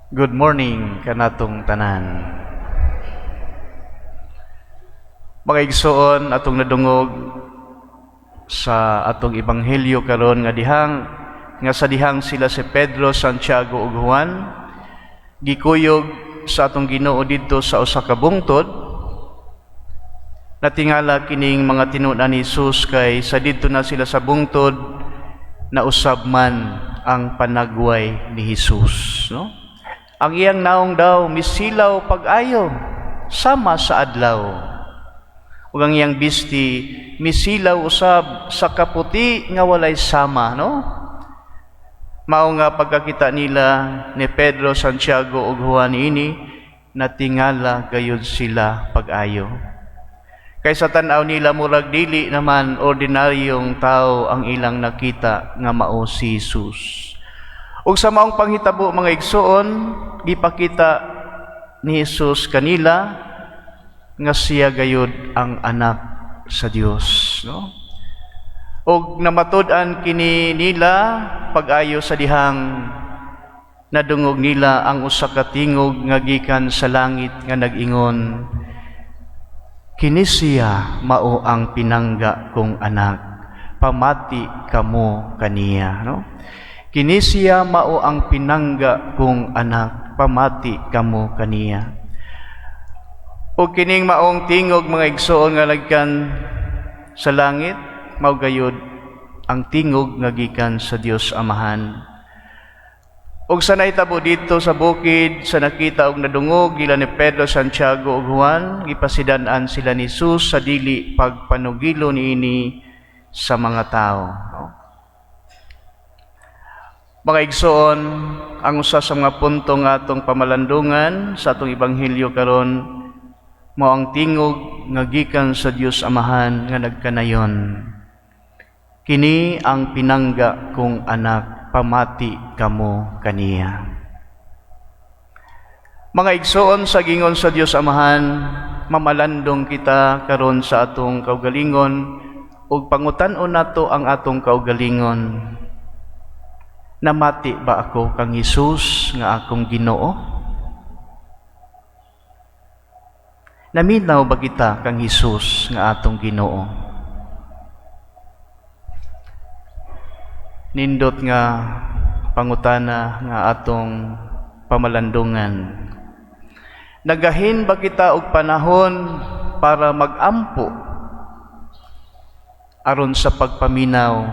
Good morning kanatong tanan. Mga igsoon atong nadungog sa atong ebanghelyo karon nga sa dihang sila si Pedro, Santiago ug Juan gikuyog sa atong Ginoo didto sa usa ka bungtod. Natingala kining mga tinunan ni Jesus kay sa didto na sila sa bungtod na usab man ang panagway ni Jesus, no? Ang iyang naong daw misilaw pag-ayo sama sa adlaw. Ug ang iyang bisti misilaw usab sa kaputi nga walay sama, no? Mao nga pagkakita nila ni Pedro, Santiago ug Juan ini natingala gayud sila pag-ayo. Kay sa tan-aw nila murag dili naman ordinaryong tao ang ilang nakita nga mao si Jesus. Ug sa maong panghitabo mga igsoon, gipakita ni Jesus kanila nga siya gayud ang anak sa Dios, no? Ug namatud-an kini nila pag-ayo sa dihang nadungog nila ang usa ka tingog nga gikan sa langit nga nag-ingon, "Kini siya mao ang pinangga kong anak, pamati kamo kaniya," no? Kini siya mao ang pinangga kong anak, pamati kamo kaniya. O kining maong tingog mga igsoon nga nagkan sa langit, mao gayud ang tingog nga gikan sa Dios Amahan. Og sa nahitabo dito sa bukid, sa nakita og nadungog gila ni Pedro, Santiago ug Juan, gipasidan-an sila ni Jesus sa dili pagpanugilo niini sa mga tao, no? Mga igsoon, ang usa sa mga punto nga atong pamalandungan sa atong ebanghelyo karon mao ang tingog nga gikan sa Dios Amahan nga nagkanayon. Kini ang pinangga kong anak, pamati kamo kaniya. Mga igsoon sa gingon sa Dios Amahan, mamalandong kita karon sa atong kaugalingon ug pangutan-on nato ang atong kaugalingon. Namati ba ako kang Jesus nga akong Ginoo? Naminaw ba kita kang Jesus nga atong Ginoo? Nindot nga pangutana nga atong pamalandungan. Nagahin ba kita og panahon para mag-ampo aron sa pagpaminaw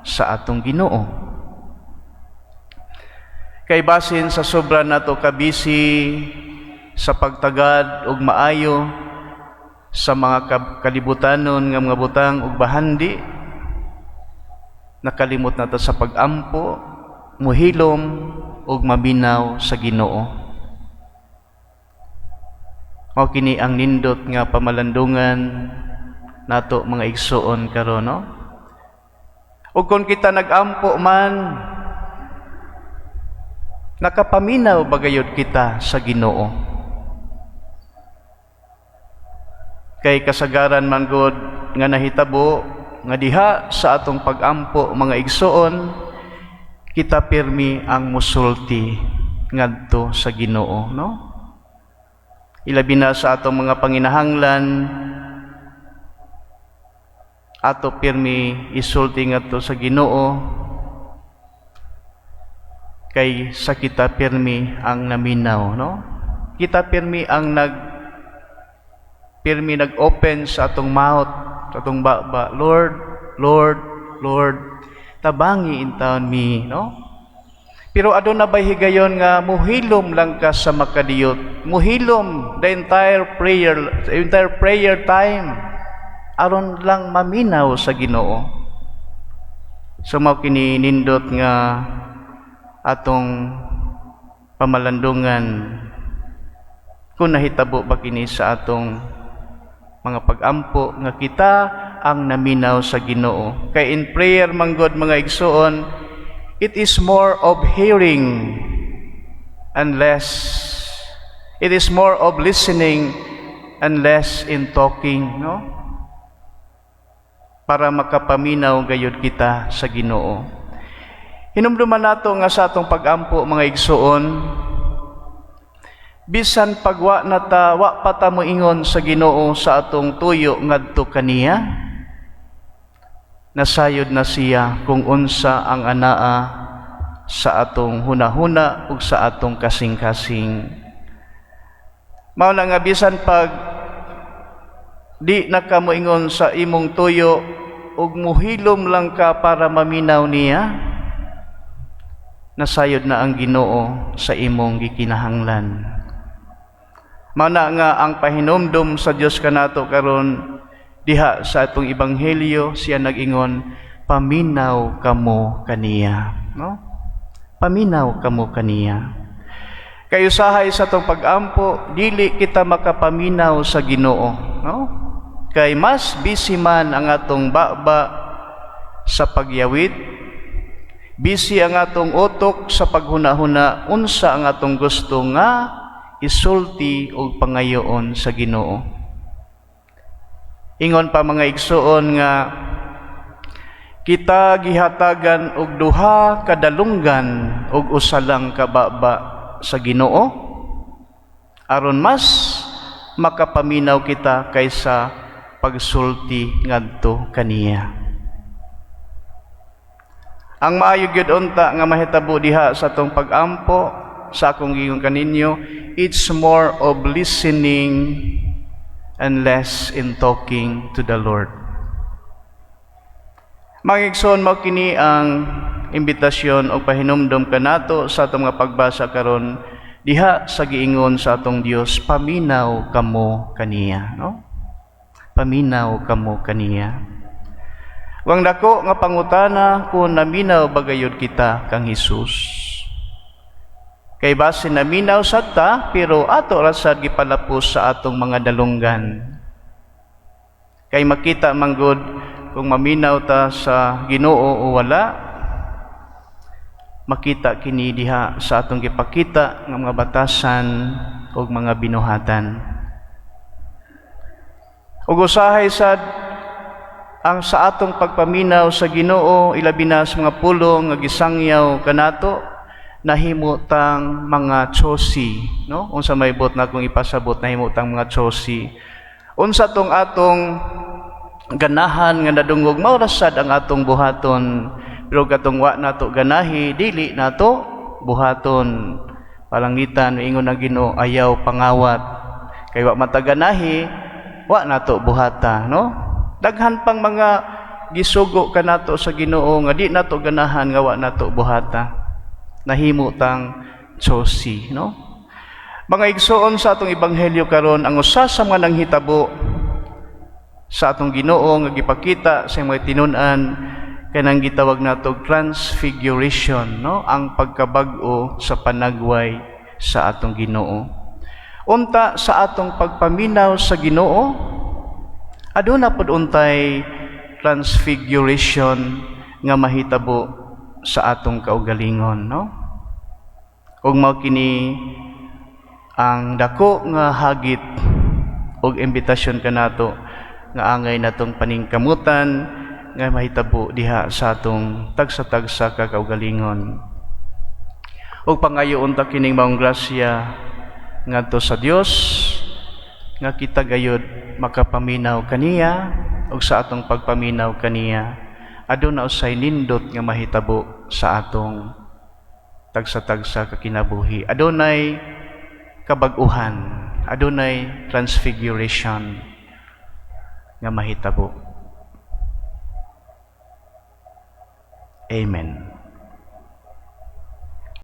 sa atong Ginoo? Kay basin sa sobra nato kabisi sa pagtagad ug maayo sa mga kalibutanon nga mga butang ug bahandi, nakalimot nato sa pag-ampo, muhilom ug maminaw sa Ginoo. Mao kini ang nindot nga pamalandungan nato mga igsoon karon, no? Ug kung kita nag-ampo man, nakapaminaw ba gayud kita sa Ginoo? Kay kasagaran man gud nga nahitabo nga diha sa atong pag-ampo mga igsoon, kita pirmi ang musulti ngadto sa Ginoo, no? Ilabi na sa atong mga panginahanglan, ato pirmi isulti ngadto sa Ginoo. Kay sa kita pirmi ang naminaw, no? Kita pirmi ang nag-open sa atong mouth, sa atong baba, Lord, Lord, Lord, tabangi in taon mi, no? Pero aduna bay higayon nga muhilom lang ka sa makadiyot, muhilom the entire prayer time aron lang maminaw sa Ginoo. So mao kini nindot nga atong pamalandungan kung nahitabo ba kini sa atong mga pag-ampo nga kita ang naminaw sa Ginoo. Kay in prayer manggod mga igsoon, it is more of hearing and it is more of listening and less in talking, no? Para makapaminaw gayud kita sa Ginoo. Hinumduman nato nga sa atong pag-ampo mga igsoon, bisan pagwa na ta wa pa ta moingon sa Ginoo sa atong tuyo ngadto kaniya, nasayod na siya kung unsa ang anaa sa atong hunahuna ug sa atong kasing-kasing. Mao na nga bisan pag di na ka moingon sa imong tuyo ug muhilom lang ka para maminaw niya, nasayod na ang Ginoo sa imong gikinahanglan. Mao na nga ang pahinumdom sa Dios kanato karon diha sa atong ebanghelyo, siya nag-ingon, paminaw kamo kaniya, no? Paminaw kamo kaniya. Kay usahay sa atong pag-ampo, dili kita makapaminaw sa Ginoo, no? Kay mas busy man ang atong baba sa pagyawit, busy ang atong utok sa paghunahuna unsa ang atong gusto nga isulti o pangayoon sa Ginoo. Ingon pa mga igsoon nga kita gihatagan og duha kadalunggan og usa lang ka baba sa Ginoo aron mas makapaminaw kita kaysa pagsulti ngadto kaniya. Ang maayo gyud unta nga mahitabo diha sa atong pag-ampo sa akong giingon kaninyo, it's more of listening and less in talking to the Lord. Mga igsoon, mao kini ang imbitasyon o pahinumdom kanato sa atong mga pagbasa karon diha sa giingon sa atong Dios, paminaw kamo kaniya, no? Paminaw kamo kaniya. Wang dako nga pangutana kung naminaw bagayod kita kang Hesus. Kay base naminaw sad ta, pero ato ra sad gipalapos sa atong mga dalunggan. Kay makita manggod kung maminaw ta sa Ginoo o wala, makita kini diha sa atong gipakita nga mga batasan o mga binuhatan. Ug usahay sad ang sa atong pagpaminaw sa Ginoo, ilabi na sa mga pulong nga gisangyaw kanato, nahimutang mga tsosi, no? Unsa may bot na kung ipasabot, nahimutang mga tsosi. Unsa tong atong ganahan nga nadungog, mao ra sad ang atong buhaton, pero katong wa nato ganahi, dili nato buhaton. Palangitan ingon ang Ginoo, ayaw pangawat. Kay wa mataganahi, wa nato buhata, no? Daghan pang mga gisugo kanato sa Ginoo nga di nato ganahan nga wa nato buhata. Nahimutang tsosi, no? Mga igsoon sa atong ebanghelyo karon, ang usa sa mga nanghitabo sa atong Ginoo nga gipakita sa mga tinun-an kanang gitawag nato transfiguration, no? Ang pagkabag-o sa panagway sa atong Ginoo. Unta sa atong pagpaminaw sa Ginoo, aduna pod untay transfiguration nga mahitabo sa atong kaugalingon, no? Ug mao kini ang dako nga hagit ug imbitasyon kanato nga angay natong paningkamutan nga mahitabo diha sa atong tagsa-tagsa ka kaugalingon. Ug pangayoon ta kining maong grasya ngadto sa Dios nga kita gayud makapaminaw kaniya ug sa atong pagpaminaw kaniya aduna usay nindot nga mahitabo sa atong tagsa-tagsa ka kinabuhi. Adunay kabag-uhan, adunay transfiguration nga mahitabo. Amen.